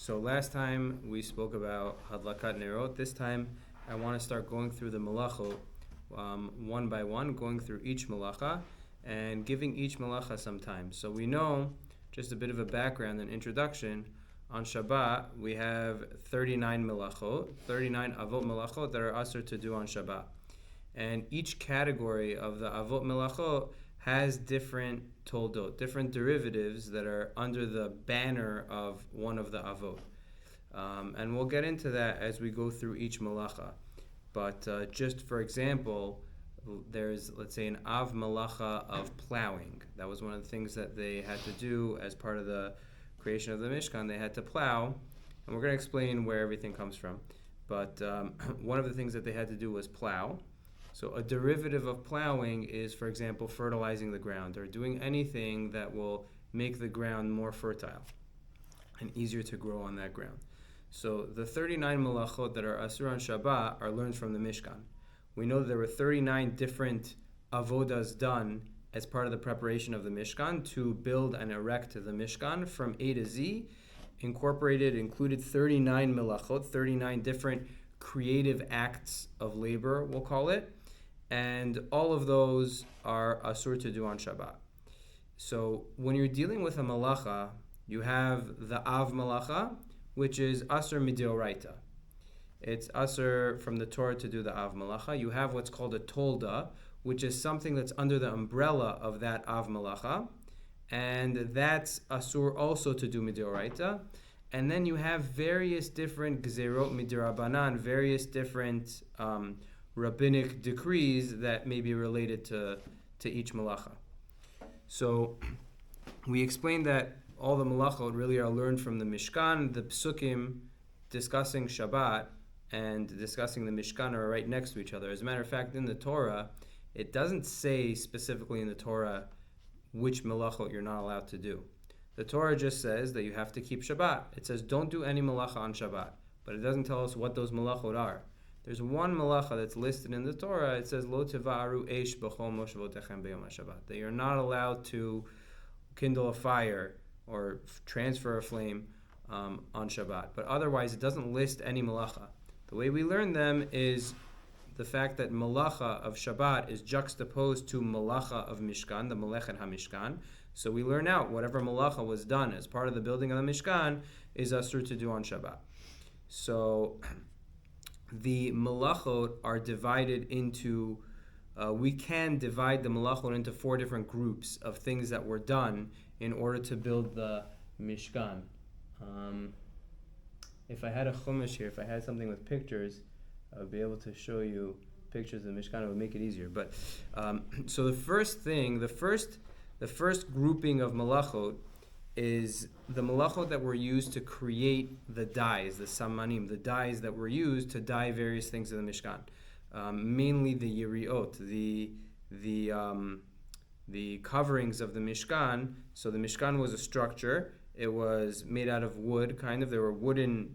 So last time we spoke about Hadlakat Nerot. This time I want to start going through the Melachot one by one, going through each Melacha and giving each Melacha some time. So we know, just a bit of a background and introduction, on Shabbat we have 39 Melachot, 39 Avot Melachot that are asur to do on Shabbat. And each category of the Avot Melachot has different toldot, different derivatives that are under the banner of one of the Avot. And we'll get into that as we go through each Melacha. But just for example, there's, let's say, an Av Melacha of plowing. That was one of the things that they had to do as part of the creation of the Mishkan. They had to plow, and we're going to explain where everything comes from. But one of the things that they had to do was plow. So a derivative of plowing is, for example, fertilizing the ground or doing anything that will make the ground more fertile and easier to grow on that ground. So the 39 melachot that are asur on Shabbat are learned from the Mishkan. We know there were 39 different avodas done as part of the preparation of the Mishkan to build and erect the Mishkan from A to Z, included 39 melachot, 39 different creative acts of labor, we'll call it. And all of those are asur to do on Shabbat. So when you're dealing with a malacha, you have the Av Malacha, which is asur midioraita. It's asur from the Torah to do the Av Malacha. You have what's called a tolda, which is something that's under the umbrella of that Av Malacha, and that's asur also to do midioraita. And then you have various different gzerot midirabanan, various different rabbinic decrees that may be related to each malacha. So we explained that all the malachot really are learned from the Mishkan. The psukim discussing Shabbat and discussing the Mishkan are right next to each other. As a matter of fact, in the Torah, it doesn't say specifically in the Torah which malachot you're not allowed to do. The Torah just says that you have to keep Shabbat. It says don't do any malacha on Shabbat, but it doesn't tell us what those malachot are. There's one malacha that's listed in the Torah. It says lo tiva'aru eish b'chol moshevotechem b'yom HaShabbat, that you're not allowed to kindle a fire or transfer a flame on Shabbat. But otherwise, it doesn't list any malacha. The way we learn them is the fact that malacha of Shabbat is juxtaposed to malacha of Mishkan, the Melechet HaMishkan. So we learn out whatever malacha was done as part of the building of the Mishkan is asur to do on Shabbat. So the malachot are divided into, we can divide the malachot into four different groups of things that were done in order to build the Mishkan. If I had a chumash here, if I had something with pictures, I would be able to show you pictures of the Mishkan. It would make it easier. But so the first thing, the first grouping of malachot is the malachot that were used to create the dyes, the samanim, the dyes that were used to dye various things in the Mishkan. Mainly the yiriot, the coverings of the Mishkan. So the Mishkan was a structure. It was made out of wood, kind of. There were wooden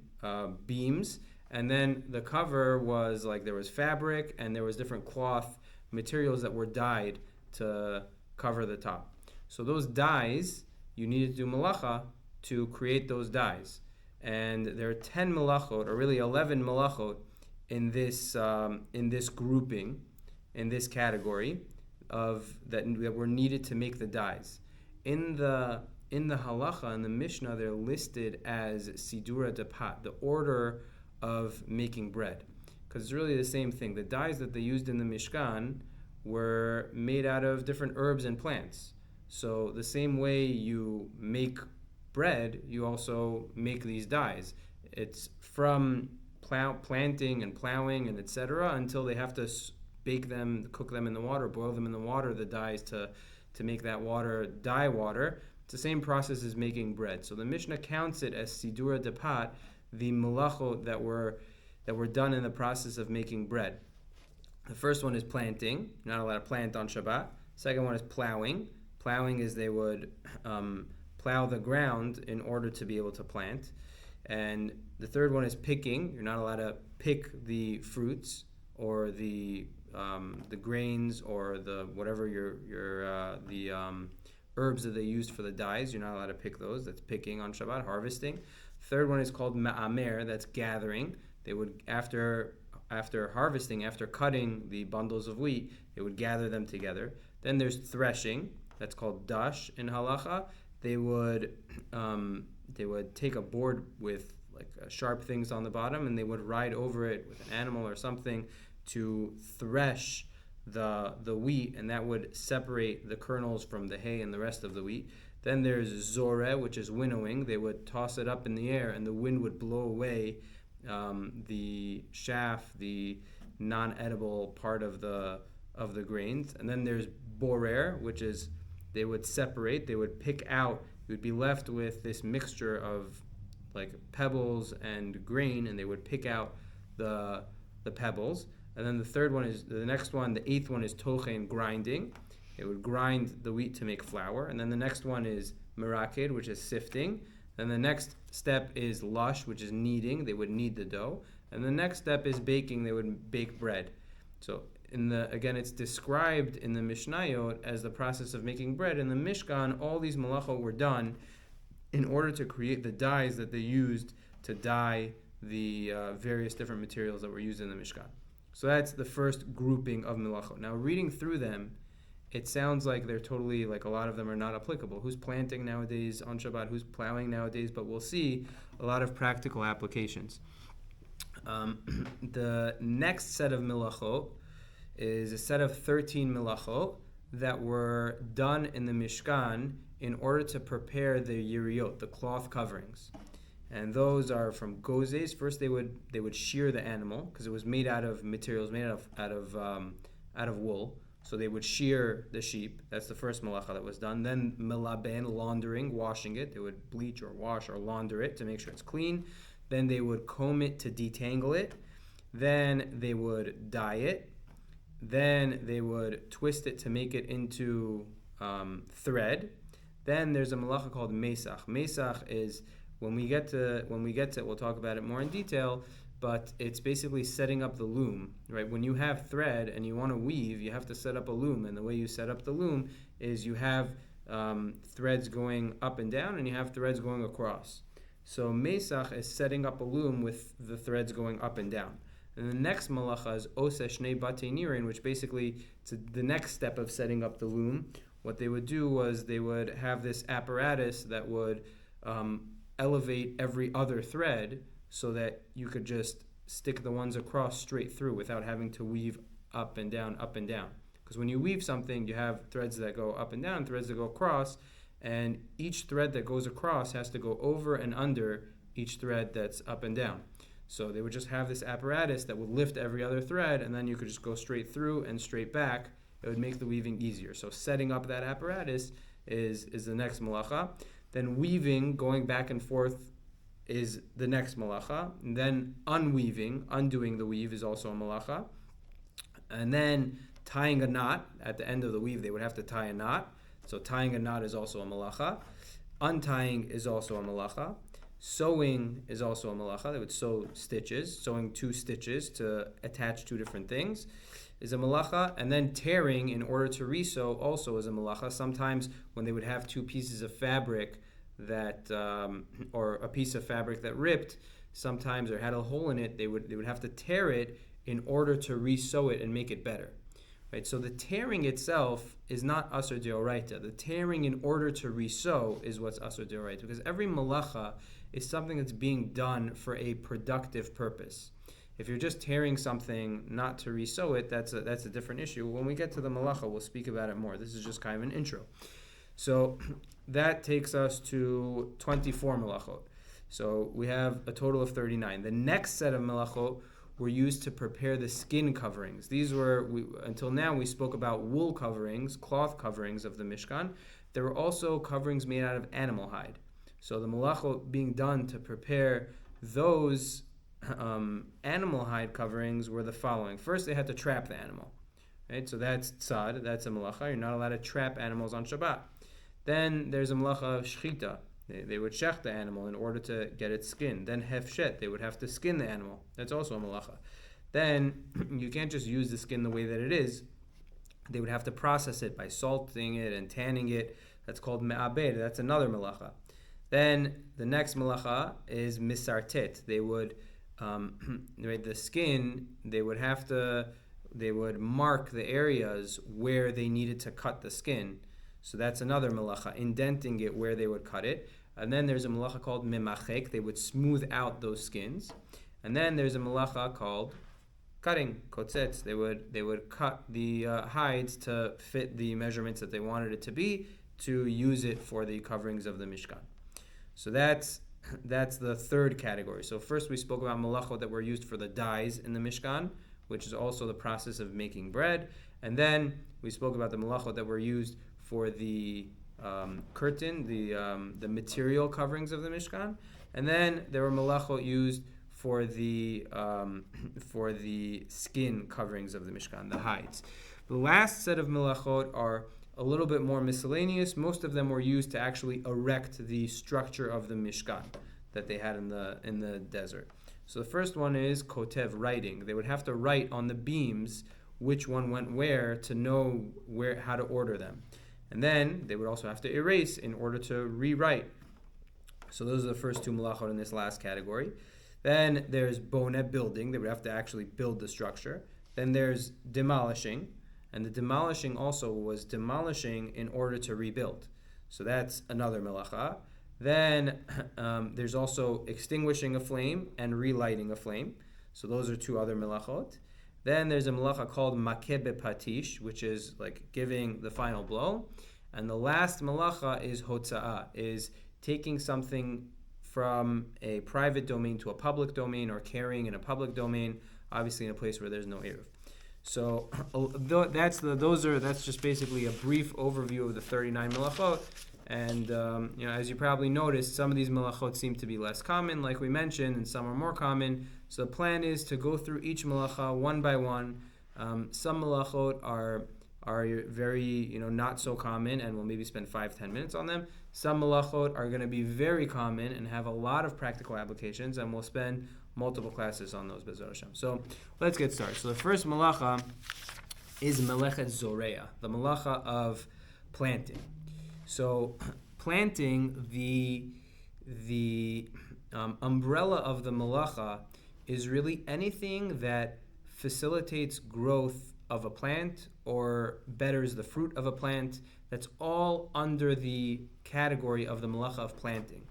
beams. And then the cover was like there was fabric and there was different cloth materials that were dyed to cover the top. So those dyes, you needed to do malacha to create those dyes. And there are 10 malachot, or really 11 malachot, in this grouping, in this category of that were needed to make the dyes. In the halacha, in the Mishnah, they're listed as sidura depat, the order of making bread. Because it's really the same thing. The dyes that they used in the Mishkan were made out of different herbs and plants. So the same way you make bread, you also make these dyes. It's from planting and plowing and etc. until they have to bake them, cook them in the water, boil them in the water, the dyes to make that water dye water. It's the same process as making bread. So the Mishnah counts it as sidura depat, the malachot that were done in the process of making bread. The first one is planting. You're not allowed to plant on Shabbat. Second one is plowing. Plowing is they would plow the ground in order to be able to plant. And the third one is picking. You're not allowed to pick the fruits or the grains or the whatever the herbs that they used for the dyes. You're not allowed to pick those. That's picking on Shabbat, harvesting. Third one is called ma'amer, that's gathering. They would, after harvesting, after cutting the bundles of wheat, they would gather them together. Then there's threshing, that's called dash in halacha. They would take a board with sharp things on the bottom, and they would ride over it with an animal or something to thresh the wheat, and that would separate the kernels from the hay and the rest of the wheat. Then there's zoreh, which is winnowing. They would toss it up in the air, and the wind would blow away the chaff, the non-edible part of the grains. And then there's borer, which is they would separate. They would pick out. You would be left with this mixture of pebbles and grain, and they would pick out the pebbles. And then the eighth one is tochen, grinding. They would grind the wheat to make flour. And then the next one is meraked, which is sifting. Then the next step is lush, which is kneading. They would knead the dough. And the next step is baking. They would bake bread. So it's described in the Mishnayot as the process of making bread. In the Mishkan, all these malachot were done in order to create the dyes that they used to dye the various different materials that were used in the Mishkan. So that's the first grouping of melachot. Now, reading through them, it sounds like they're totally, a lot of them are not applicable. Who's planting nowadays on Shabbat? Who's plowing nowadays? But we'll see a lot of practical applications. The next set of melachot is a set of 13 melachot that were done in the Mishkan in order to prepare the yiriot, the cloth coverings. And those are from gozes. First, they would shear the animal because it was made out of materials made out of wool. So they would shear the sheep. That's the first malacha that was done. Then melaben, laundering, washing it. They would bleach or wash or launder it to make sure it's clean. Then they would comb it to detangle it. Then they would dye it. Then they would twist it to make it into thread. Then there's a malacha called mesach. Mesach is when we get to it, we'll talk about it more in detail, but it's basically setting up the loom, right? When you have thread and you want to weave, you have to set up a loom, and the way you set up the loom is you have threads going up and down, and you have threads going across. So mesach is setting up a loom with the threads going up and down. And the next malacha is oseh shnei batei nirin, which basically it's the next step of setting up the loom. What they would do was they would have this apparatus that would elevate every other thread so that you could just stick the ones across straight through without having to weave up and down, up and down. Because when you weave something, you have threads that go up and down, threads that go across, and each thread that goes across has to go over and under each thread that's up and down. So they would just have this apparatus that would lift every other thread, and then you could just go straight through and straight back. It would make the weaving easier. So setting up that apparatus is the next malacha. Then weaving, going back and forth, is the next malacha. And then unweaving, undoing the weave, is also a malacha. And then tying a knot. At the end of the weave, they would have to tie a knot. So tying a knot is also a malacha. Untying is also a malacha. Sewing is also a malacha. They would sew stitches. Sewing 2 stitches to attach 2 different things is a malacha. And then tearing in order to resew also is a malacha. Sometimes when they would have 2 pieces of fabric that or a piece of fabric that ripped sometimes or had a hole in it, they would have to tear it in order to resew it and make it better. Right? So the tearing itself is not asur deoraita. The tearing in order to resew is what's asur deoraita, because every malacha is something that's being done for a productive purpose. If you're just tearing something not to resew it, that's a different issue. When we get to the malacha, we'll speak about it more. This is just kind of an intro. So that takes us to 24 melachot. So we have a total of 39. The next set of melachot were used to prepare the skin coverings. These were, until now we spoke about wool coverings, cloth coverings of the Mishkan. There were also coverings made out of animal hide. So the melachot being done to prepare those animal hide coverings were the following. First, they had to trap the animal. Right? So that's tzad, that's a melacha. You're not allowed to trap animals on Shabbat. Then there's a melacha of shchita. They would shech the animal in order to get its skin. Then hefshet, they would have to skin the animal. That's also a melacha. Then you can't just use the skin the way that it is. They would have to process it by salting it and tanning it. That's called me'abed. That's another melacha. Then the next malacha is misartet. They would, right, the skin, they would mark the areas where they needed to cut the skin. So that's another malacha, indenting it where they would cut it. And then there's a malacha called memachek. They would smooth out those skins. And then there's a malacha called cutting, kotzetz. They would cut the hides to fit the measurements that they wanted it to be, to use it for the coverings of the Mishkan. So that's the third category. So first we spoke about melachot that were used for the dyes in the Mishkan, which is also the process of making bread. And then we spoke about the melachot that were used for the curtain, the material coverings of the Mishkan. And then there were melachot used for the skin coverings of the Mishkan, the hides. The last set of melachot are a little bit more miscellaneous. Most of them were used to actually erect the structure of the Mishkan that they had in the desert. So the first one is kotev, writing. They would have to write on the beams which one went where to know how to order them. And then they would also have to erase in order to rewrite. So those are the first two melachot in this last category. Then there's boneh, building. They would have to actually build the structure. Then there's demolishing. And the demolishing also was demolishing in order to rebuild. So that's another melacha. Then there's also extinguishing a flame and relighting a flame. So those are two other melachot. Then there's a melacha called makeh bepatish, which is like giving the final blow. And the last melacha is hotza'ah, is taking something from a private domain to a public domain, or carrying in a public domain, obviously in a place where there's no eruv. So that's just basically a brief overview of the 39 melachot. And as you probably noticed, some of these melachot seem to be less common, like we mentioned, and some are more common. So the plan is to go through each melacha one by one. Some melachot are very not so common, and we'll maybe spend 5-10 minutes on them. Some melachot are going to be very common and have a lot of practical applications, and we'll spend multiple classes on those, B'ezras Hashem. So let's get started. So the first malacha is melechet zoreya, the malacha of planting. So planting, the umbrella of the malacha is really anything that facilitates growth of a plant or betters the fruit of a plant. That's all under the category of the malacha of planting.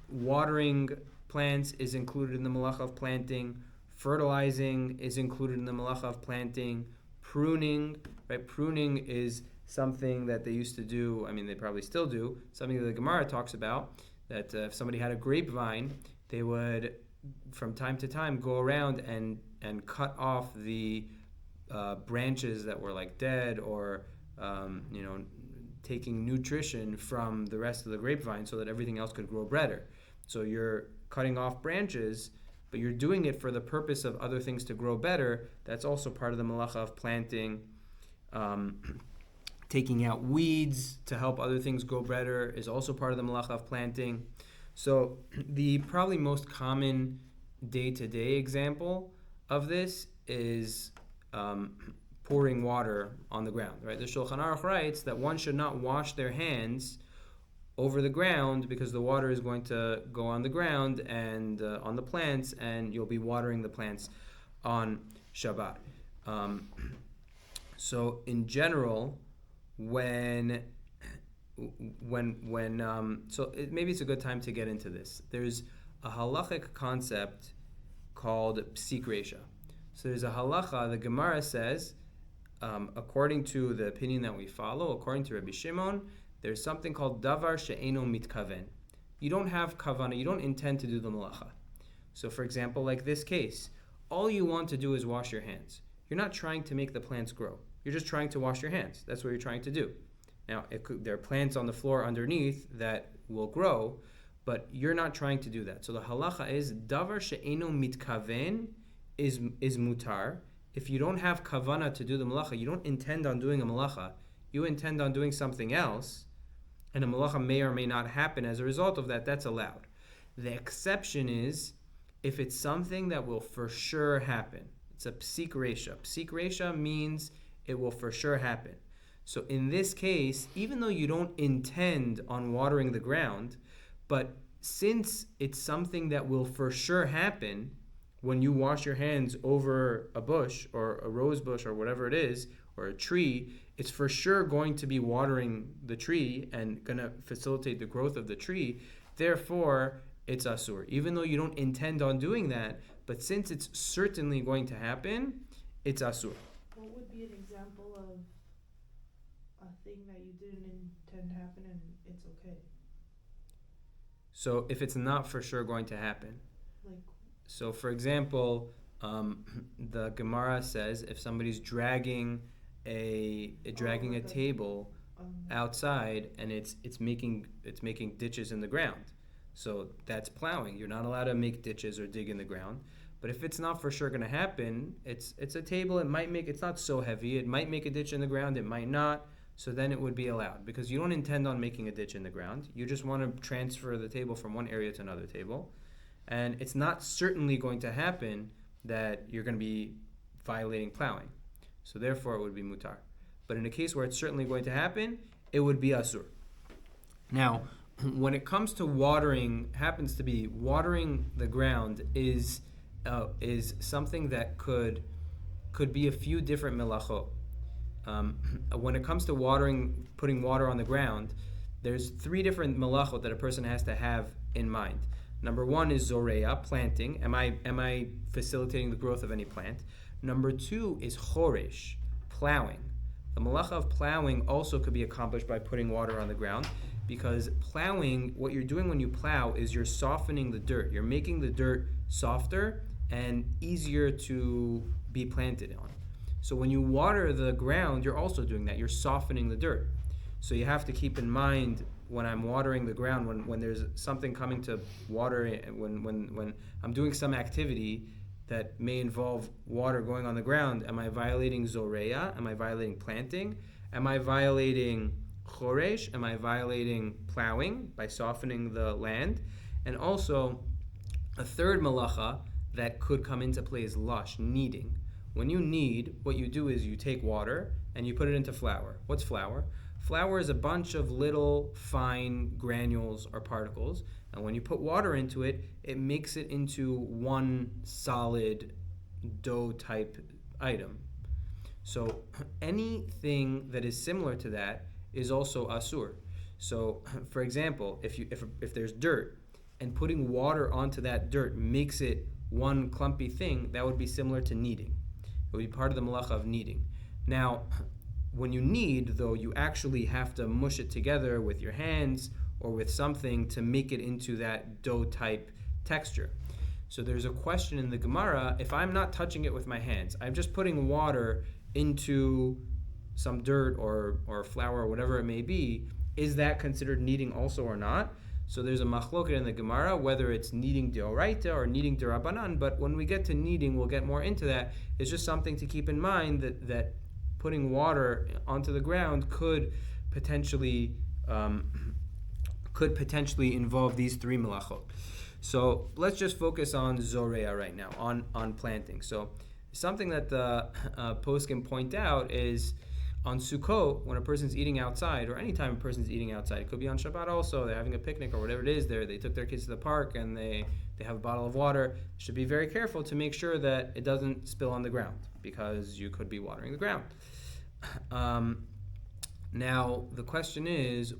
Watering plants is included in the malacha of planting. Fertilizing is included in the malacha of planting. Pruning, right? Pruning is something that they used to do. I mean, they probably still do. Something that the Gemara talks about, that if somebody had a grapevine, they would, from time to time, go around and cut off the branches that were like dead, or taking nutrition from the rest of the grapevine so that everything else could grow better. So you're cutting off branches, but you're doing it for the purpose of other things to grow better. That's also part of the malacha of planting. Taking out weeds to help other things grow better is also part of the malacha of planting. So the probably most common day-to-day example of this is pouring water on the ground, right? The Shulchan Aruch writes that one should not wash their hands over the ground, because the water is going to go on the ground and on the plants, and you'll be watering the plants on Shabbat. So in general, maybe it's a good time to get into this. There's a halachic concept called psik resha. So there's a halacha, the Gemara says, according to the opinion that we follow, according to Rabbi Shimon, there's something called davar she'eno mitkaven. You don't have kavana, you don't intend to do the malacha. So for example, like this case, all you want to do is wash your hands. You're not trying to make the plants grow. You're just trying to wash your hands. That's what you're trying to do. Now, there are plants on the floor underneath that will grow, but you're not trying to do that. So the halacha is davar she'eno mitkaven is mutar. If you don't have kavana to do the malacha, you don't intend on doing a malacha, you intend on doing something else, and a malacha may or may not happen as a result of that, that's allowed. The exception is if it's something that will for sure happen. It's a psik resha. Psik resha means it will for sure happen. So in this case, even though you don't intend on watering the ground, but since it's something that will for sure happen when you wash your hands over a bush or a rose bush or whatever it is, or a tree, it's for sure going to be watering the tree and going to facilitate the growth of the tree. Therefore, it's asur. Even though you don't intend on doing that, but since it's certainly going to happen, it's asur. What would be an example of a thing that you didn't intend to happen and it's okay? So if it's not for sure going to happen. Like, So for example, the Gemara says if somebody's dragging a table outside and it's making ditches in the ground. So that's plowing. You're not allowed to make ditches or dig in the ground. But if it's not for sure going to happen, it's a table. It's not so heavy. It might make a ditch in the ground. It might not. So then it would be allowed because you don't intend on making a ditch in the ground. You just want to transfer the table from one area to another table. And it's not certainly going to happen that you're going to be violating plowing. So therefore it would be mutar. But in a case where it's certainly going to happen, it would be asur. Now, when it comes to watering the ground is something that could be a few different melachot. When it comes to putting water on the ground, there's 3 different melachot that a person has to have in mind. Number 1 is zoreya, planting. Am I facilitating the growth of any plant? Number 2 is choresh, plowing. The malacha of plowing also could be accomplished by putting water on the ground, because plowing, what you're doing when you plow is you're softening the dirt. You're making the dirt softer and easier to be planted on. So when you water the ground, you're also doing that. You're softening the dirt. So you have to keep in mind when I'm watering the ground, when there's something coming to water, when I'm doing some activity that may involve water going on the ground, am I violating zoreya? Am I violating planting? Am I violating choresh? Am I violating plowing by softening the land? And also, a third malacha that could come into play is lush, kneading. When you knead, what you do is you take water and you put it into flour. What's flour? Flour is a bunch of little fine granules or particles, and when you put water into it, it makes it into one solid dough type item. So anything that is similar to that is also asur. So for example, if there's dirt and putting water onto that dirt makes it one clumpy thing, that would be similar to kneading. It would be part of the malacha of kneading. Now, when you knead, though, you actually have to mush it together with your hands or with something to make it into that dough type texture. So there's a question in the Gemara, if I'm not touching it with my hands, I'm just putting water into some dirt or flour or whatever it may be, is that considered kneading also or not? So there's a machloket in the Gemara whether it's kneading deoraita or kneading derabanan, but when we get to kneading, we'll get more into that. It's just something to keep in mind that putting water onto the ground could potentially involve these 3 melachot. So let's just focus on zoreya right now, on planting. So something that the poskim point out is on Sukkot, when a person's eating outside, or any time a person's eating outside, it could be on Shabbat also, they're having a picnic or whatever it is, they took their kids to the park and they have a bottle of water, should be very careful to make sure that it doesn't spill on the ground, because you could be watering the ground. Now, the question is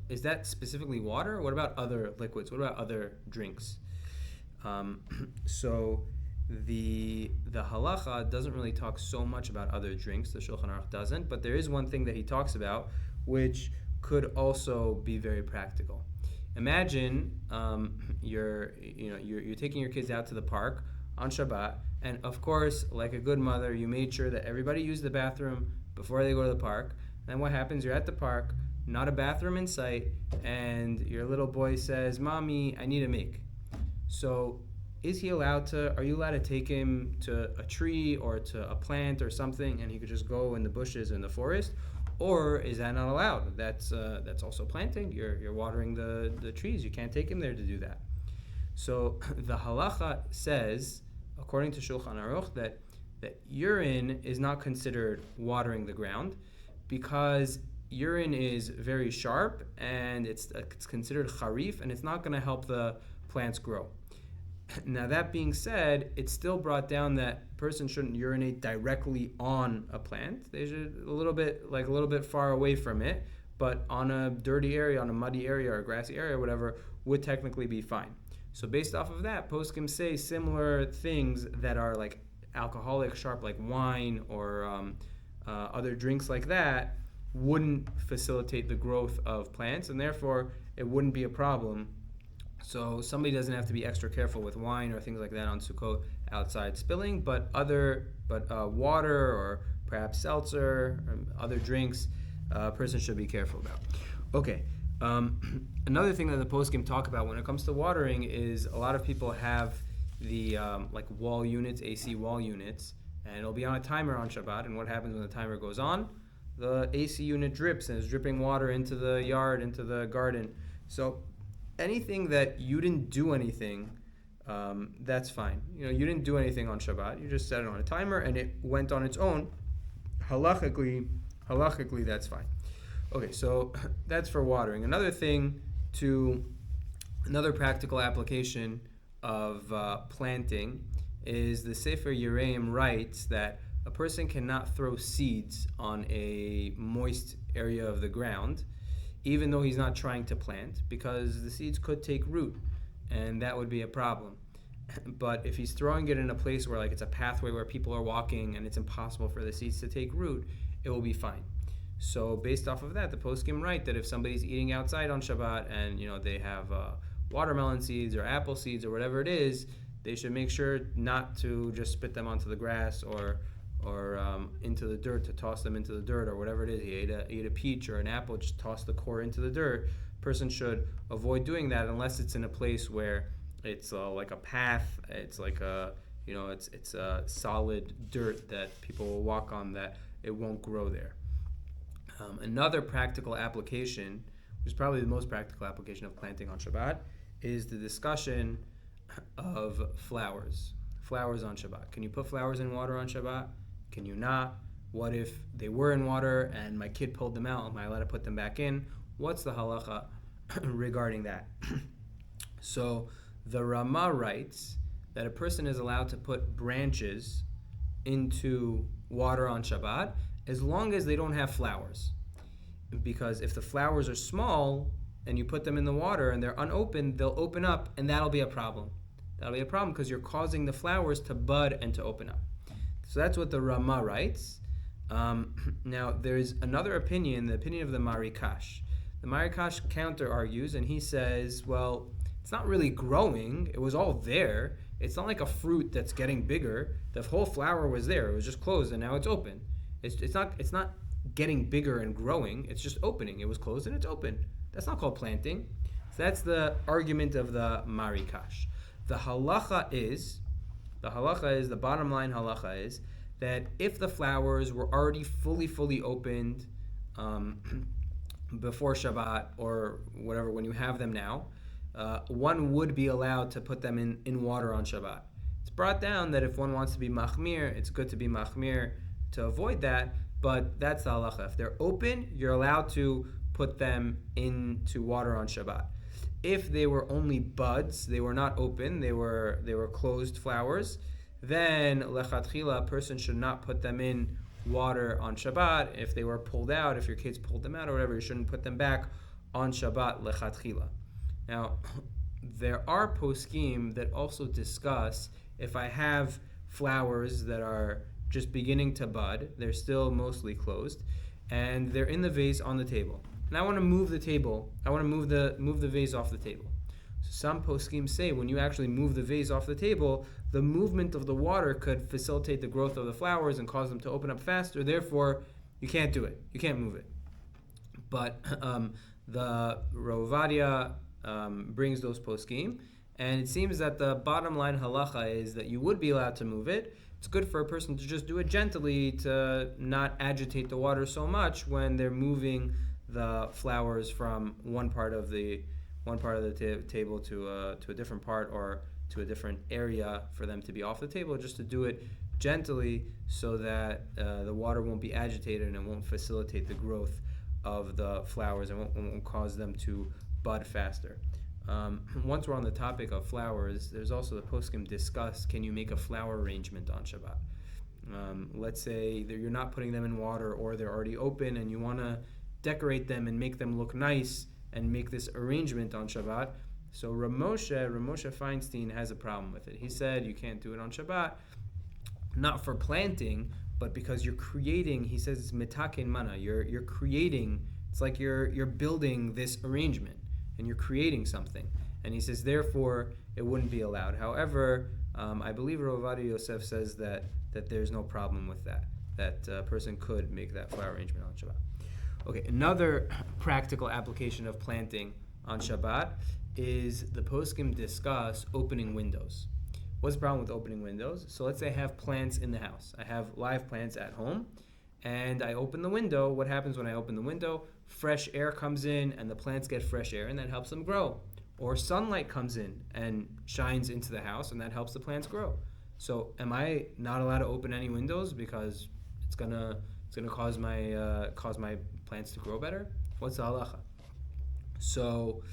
is that specifically water, or what about other liquids? What about other drinks? So the halacha doesn't really talk so much about other drinks. The Shulchan Aruch doesn't, but there is one thing that he talks about which could also be very practical. Imagine you're taking your kids out to the park on Shabbat, and of course, like a good mother, you made sure that everybody used the bathroom before they go to the park. Then what happens? You're at the park, not a bathroom in sight, and your little boy says, "Mommy, I need a make." So are you allowed to take him to a tree or to a plant or something, and he could just go in the bushes in the forest? Or is that not allowed? That's also planting. You're watering the trees. You can't take him there to do that. So the halacha says, according to Shulchan Aruch, that urine is not considered watering the ground, because urine is very sharp and it's considered charif, and it's not going to help the plants grow. Now that being said, it's still brought down that person shouldn't urinate directly on a plant. They should a little bit far away from it, but on a dirty area, on a muddy area or a grassy area or whatever, would technically be fine. So based off of that, poskim say similar things that are like alcoholic, sharp, like wine or other drinks like that, wouldn't facilitate the growth of plants, and therefore it wouldn't be a problem. So somebody doesn't have to be extra careful with wine or things like that on Sukkot outside spilling, but water or perhaps seltzer or other drinks, a person should be careful about. Okay. Another thing that the poskim talk about when it comes to watering is a lot of people have the like wall units, AC wall units, and it'll be on a timer on Shabbat. And what happens when the timer goes on? The AC unit drips and is dripping water into the yard, into the garden. So anything that you didn't do anything, that's fine. You didn't do anything on Shabbat. You just set it on a timer and it went on its own. Halachically, that's fine. Okay, so that's for watering. Another practical application of planting is the Sefer Yereim writes that a person cannot throw seeds on a moist area of the ground, even though he's not trying to plant, because the seeds could take root, and that would be a problem. But if he's throwing it in a place where it's a pathway where people are walking and it's impossible for the seeds to take root, it will be fine. So based off of that, the poskim write that if somebody's eating outside on Shabbat and they have watermelon seeds or apple seeds or whatever it is, they should make sure not to just spit them onto the grass or into the dirt, to toss them into the dirt or whatever it is. He ate a peach or an apple, just toss the core into the dirt. Person should avoid doing that unless it's in a place where it's like a path. It's like it's a solid dirt that people will walk on, that it won't grow there. Another practical application, which is probably the most practical application of planting on Shabbat, is the discussion of flowers. Flowers on Shabbat. Can you put flowers in water on Shabbat? Can you not? What if they were in water and my kid pulled them out? Am I allowed to put them back in? What's the halacha regarding that? So the Rama writes that a person is allowed to put branches into water on Shabbat as long as they don't have flowers. Because if the flowers are small and you put them in the water and they're unopened, they'll open up, and that'll be a problem. That'll be a problem because you're causing the flowers to bud and to open up. So that's what the Rama writes. Now, there's another opinion, the opinion of the Marikash. The Marikash counter argues, and he says, well, it's not really growing. It was all there. It's not like a fruit that's getting bigger. The whole flower was there. It was just closed, and now it's open. It's not getting bigger and growing. It's just opening. It was closed, and it's open. That's not called planting. So that's the argument of the Marikash. The bottom line halacha is that if the flowers were already fully opened before Shabbat or whatever, when you have them now, one would be allowed to put them in water on Shabbat. It's brought down that if one wants to be machmir, it's good to be machmir to avoid that, but that's the halacha. If they're open, you're allowed to put them into water on Shabbat. If they were only buds, they were not open, they were closed flowers, then lechatchila, a person should not put them in water on Shabbat. If they were pulled out, if your kids pulled them out or whatever, you shouldn't put them back on Shabbat lechatchila. Now, there are poskim that also discuss if I have flowers that are just beginning to bud, they're still mostly closed, and they're in the vase on the table. And I want to move the table. I want to move the vase off the table. So some poskim say when you actually move the vase off the table, the movement of the water could facilitate the growth of the flowers and cause them to open up faster. Therefore, you can't do it. You can't move it. But the Rovadia brings those poskim, and it seems that the bottom line halacha is that you would be allowed to move it. It's good for a person to just do it gently, to not agitate the water so much when they're moving the flowers from one part of the table to a different part or to a different area for them to be off the table. Just to do it gently so that the water won't be agitated and it won't facilitate the growth of the flowers and won't cause them to bud faster. Once we're on the topic of flowers, there's also the poskim discuss, can you make a flower arrangement on Shabbat? Let's say that you're not putting them in water or they're already open and you want to decorate them and make them look nice and make this arrangement on Shabbat. So Ramoshe Feinstein has a problem with it. He said you can't do it on Shabbat, not for planting, but because you're creating, he says it's mitaken mana, you're creating, it's like you're building this arrangement and you're creating something. And he says therefore it wouldn't be allowed. However, I believe Rav Ovadia Yosef says that there's no problem with that a person could make that flower arrangement on Shabbat. Okay, another practical application of planting on Shabbat is the poskim discuss opening windows. What's the problem with opening windows? So let's say I have plants in the house. I have live plants at home, and I open the window. What happens when I open the window? Fresh air comes in, and the plants get fresh air, and that helps them grow. Or sunlight comes in and shines into the house, and that helps the plants grow. So am I not allowed to open any windows because it's gonna cause my plants to grow better? What's the halacha? So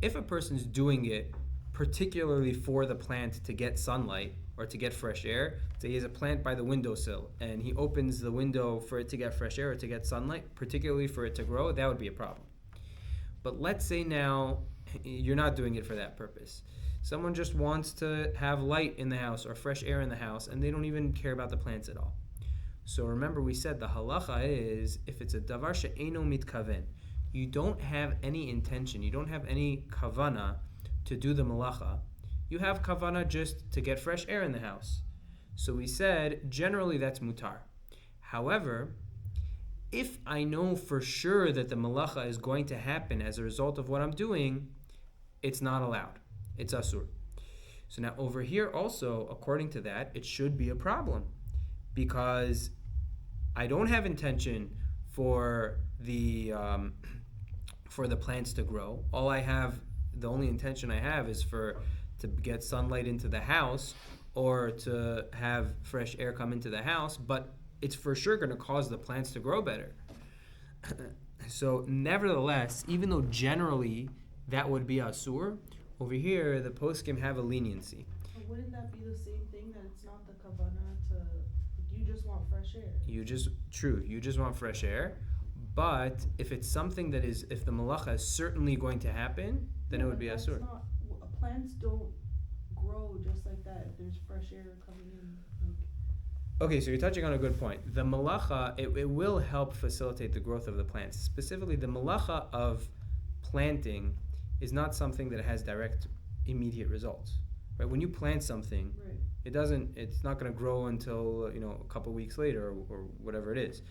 if a person's doing it particularly for the plant to get sunlight or to get fresh air, say he has a plant by the windowsill and he opens the window for it to get fresh air or to get sunlight, particularly for it to grow, that would be a problem. But let's say now you're not doing it for that purpose. Someone just wants to have light in the house or fresh air in the house and they don't even care about the plants at all. So remember we said the halacha is if it's a davar she'eino mitkaven, you don't have any intention, you don't have any kavana to do the malacha, you have kavana just to get fresh air in the house. So we said generally that's mutar. However, if I know for sure that the malacha is going to happen as a result of what I'm doing, it's not allowed. It's asur. So now over here also, according to that, it should be a problem because I don't have intention for the plants to grow. The only intention I have is to get sunlight into the house or to have fresh air come into the house, but it's for sure going to cause the plants to grow better. So nevertheless, even though generally that would be asur, over here the poskim have a leniency. But wouldn't that be the same thing, that it's not the kavana to, you just want fresh air? You just want fresh air. But if it's something that is, if the malacha is certainly going to happen, then it would be asur. Plants don't grow just like that if there's fresh air coming in. Okay, so you're touching on a good point. The malacha, it will help facilitate the growth of the plants. Specifically, the malacha of planting is not something that has direct, immediate results. Right? When you plant something, right, it's not going to grow until a couple weeks later or whatever it is.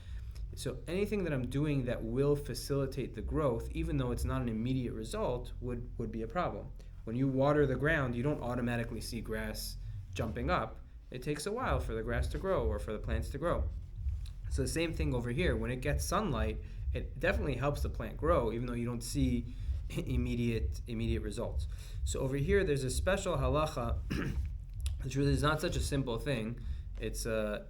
So anything that I'm doing that will facilitate the growth, even though it's not an immediate result, would be a problem. When you water the ground, you don't automatically see grass jumping up. It takes a while for the grass to grow or for the plants to grow. So the same thing over here. When it gets sunlight, it definitely helps the plant grow, even though you don't see immediate results. So over here, there's a special halacha, which really is not such a simple thing. It's a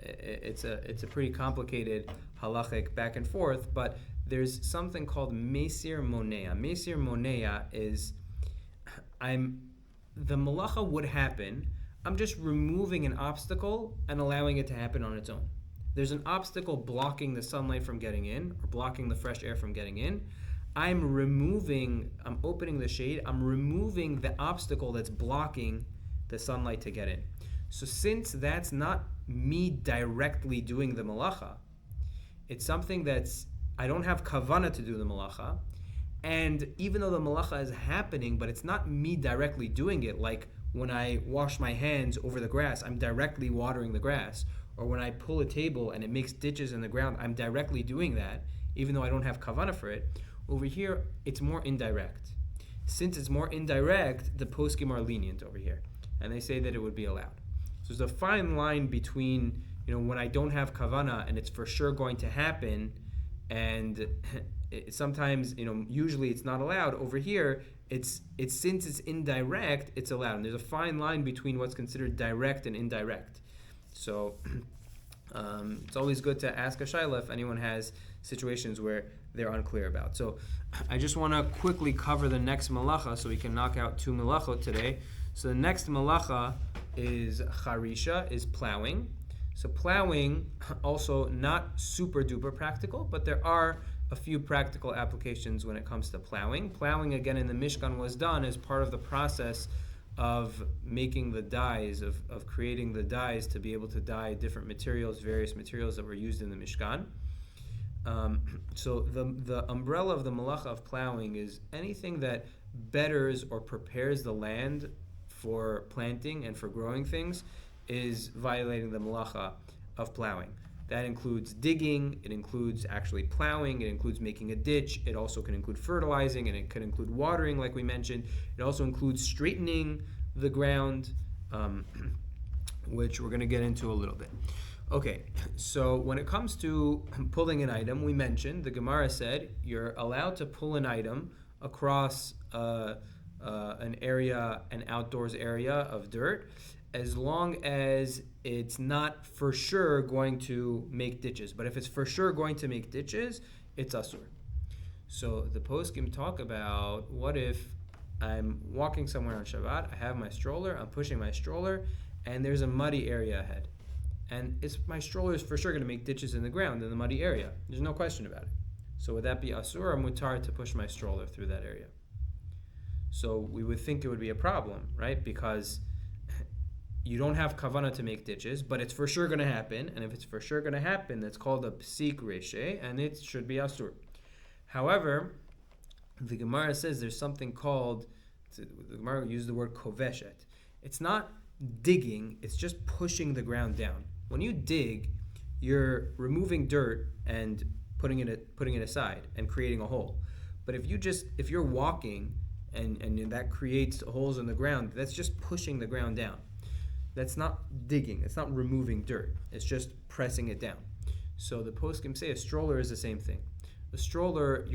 pretty complicated halachic back and forth, but there's something called Mesir Monea. Mesir Monea is, the malacha would happen, I'm just removing an obstacle and allowing it to happen on its own. There's an obstacle blocking the sunlight from getting in or blocking the fresh air from getting in. I'm opening the shade, I'm removing the obstacle that's blocking the sunlight to get in. So since that's not me directly doing the malacha, it's something I don't have kavana to do the malacha, and even though the malacha is happening, but it's not me directly doing it, like when I wash my hands over the grass, I'm directly watering the grass, or when I pull a table and it makes ditches in the ground, I'm directly doing that, even though I don't have kavana for it. Over here, it's more indirect. Since it's more indirect, the poskim are lenient over here, and they say that it would be allowed. So there's a fine line between, when I don't have kavana and it's for sure going to happen, and sometimes, usually it's not allowed. Over here, it's since it's indirect, it's allowed. And there's a fine line between what's considered direct and indirect. So it's always good to ask a shayla if anyone has situations where they're unclear about. So I just want to quickly cover the next malacha so we can knock out 2 malachot today. So the next malacha is charisha, is plowing. So plowing, also not super duper practical, but there are a few practical applications when it comes to plowing. Plowing, again, in the Mishkan was done as part of the process of making the dyes, of creating the dyes to be able to dye different materials, various materials that were used in the Mishkan. So the umbrella of the malacha of plowing is anything that betters or prepares the land for planting and for growing things is violating the malacha of plowing. That includes digging, it includes actually plowing, it includes making a ditch, it also can include fertilizing, and it can include watering, like we mentioned. It also includes straightening the ground, which we're going to get into a little bit. Okay, so when it comes to pulling an item, we mentioned, the Gemara said, you're allowed to pull an item across an area, an outdoors area of dirt, as long as it's not for sure going to make ditches. But if it's for sure going to make ditches, it's asur. So the poskim talk about, what if I'm walking somewhere on Shabbat, I have my stroller, I'm pushing my stroller, and there's a muddy area ahead. And my stroller is for sure going to make ditches in the ground, in the muddy area. There's no question about it. So would that be asur or mutar to push my stroller through that area? So we would think it would be a problem, right? Because you don't have kavanah to make ditches, but it's for sure going to happen. And if it's for sure going to happen, that's called a psik reshe, and it should be asur. However, the Gemara says there's something called, the Gemara used the word koveshet. It's not digging, it's just pushing the ground down. When you dig, you're removing dirt and putting it aside and creating a hole. But if you're walking and that creates holes in the ground, that's just pushing the ground down. That's not digging. It's not removing dirt. It's just pressing it down. So the poskim say a stroller is the same thing. A stroller,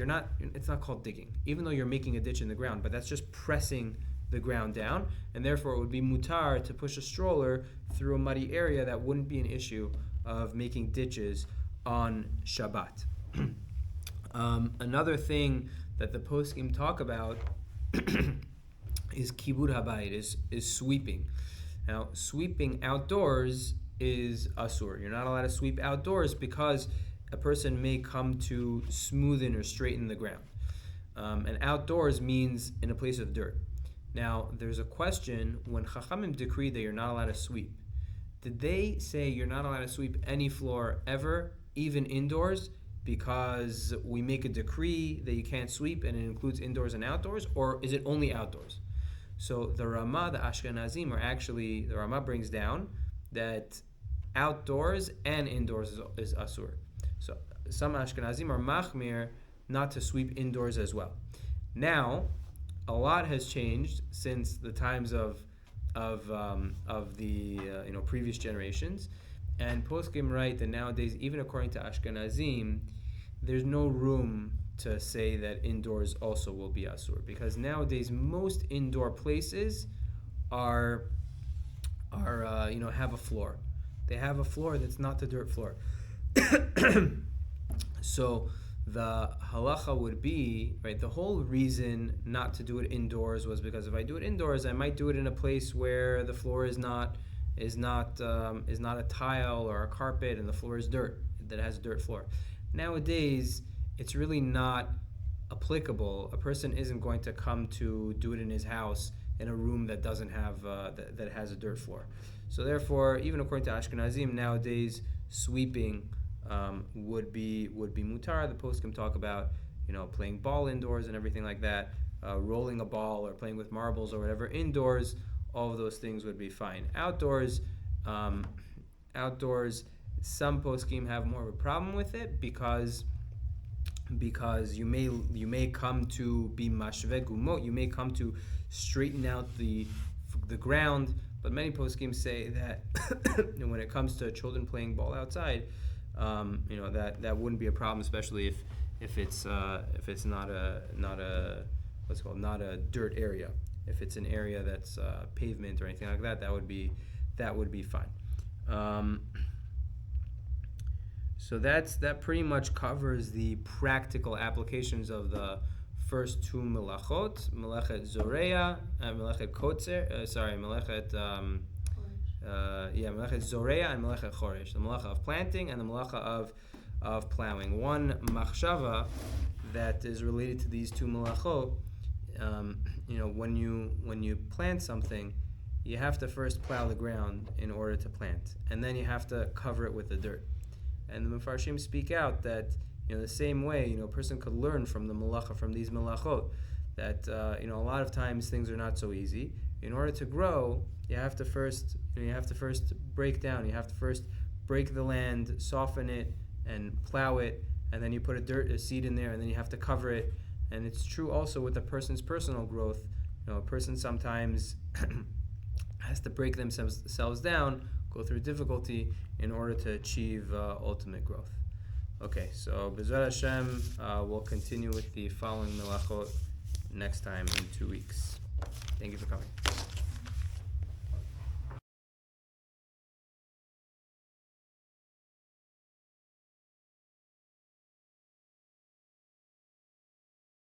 it's not called digging, even though you're making a ditch in the ground, but that's just pressing the ground down, and therefore it would be mutar to push a stroller through a muddy area. That wouldn't be an issue of making ditches on Shabbat. Another thing that the poskim talk about is kibud habayit, is sweeping. Now, sweeping outdoors is asur. You're not allowed to sweep outdoors because a person may come to smoothen or straighten the ground. And outdoors means in a place of dirt. Now, there's a question, when Chachamim decreed that you're not allowed to sweep, did they say you're not allowed to sweep any floor ever, even indoors, because we make a decree that you can't sweep and it includes indoors and outdoors, or is it only outdoors? So the Rama, the Ashkenazim, the Rama brings down that outdoors and indoors is asur. So some Ashkenazim are machmir not to sweep indoors as well. Now, a lot has changed since the times of the previous generations, and poskim write that nowadays, even according to Ashkenazim, there's no room to say that indoors also will be asur, because nowadays most indoor places are have a floor. They have a floor that's not the dirt floor. So the halacha would be, right, the whole reason not to do it indoors was because if I do it indoors, I might do it in a place where the floor is not a tile or a carpet and the floor is dirt, that has a dirt floor. Nowadays, it's really not applicable. A person isn't going to come to do it in his house in a room that doesn't have that has a dirt floor. So therefore, even according to Ashkenazim, nowadays sweeping would be mutar. The poskim talk about playing ball indoors and everything like that, rolling a ball or playing with marbles or whatever indoors. All of those things would be fine. Outdoors, some poskim have more of a problem with it because you may come to be mashve gumot, you may come to straighten out the ground, but many poskim say that when it comes to children playing ball outside, that wouldn't be a problem, especially if it's not a what's called not a dirt area. If it's an area that's pavement or anything like that, that would be fine. So that pretty much covers the practical applications of the first two melachot, Melachet Zoreya, Melachet Kotzer, Melachet Zoreya and Melachet Choresh, the Melacha of planting and the Melacha of plowing. One machshava that is related to these two melachot, when you plant something, you have to first plow the ground in order to plant, and then you have to cover it with the dirt. And the Mefarshim speak out that the same way a person could learn from the melacha, from these melachot, that a lot of times things are not so easy. In order to grow, you have to first break down. You have to first break the land, soften it, and plow it, and then you put a seed in there, and then you have to cover it. And it's true also with a person's personal growth. A person sometimes has to break themselves down, go through difficulty in order to achieve ultimate growth. Okay, so B'ezrat Hashem, we'll continue with the following melachot next time in 2 weeks. Thank you for coming.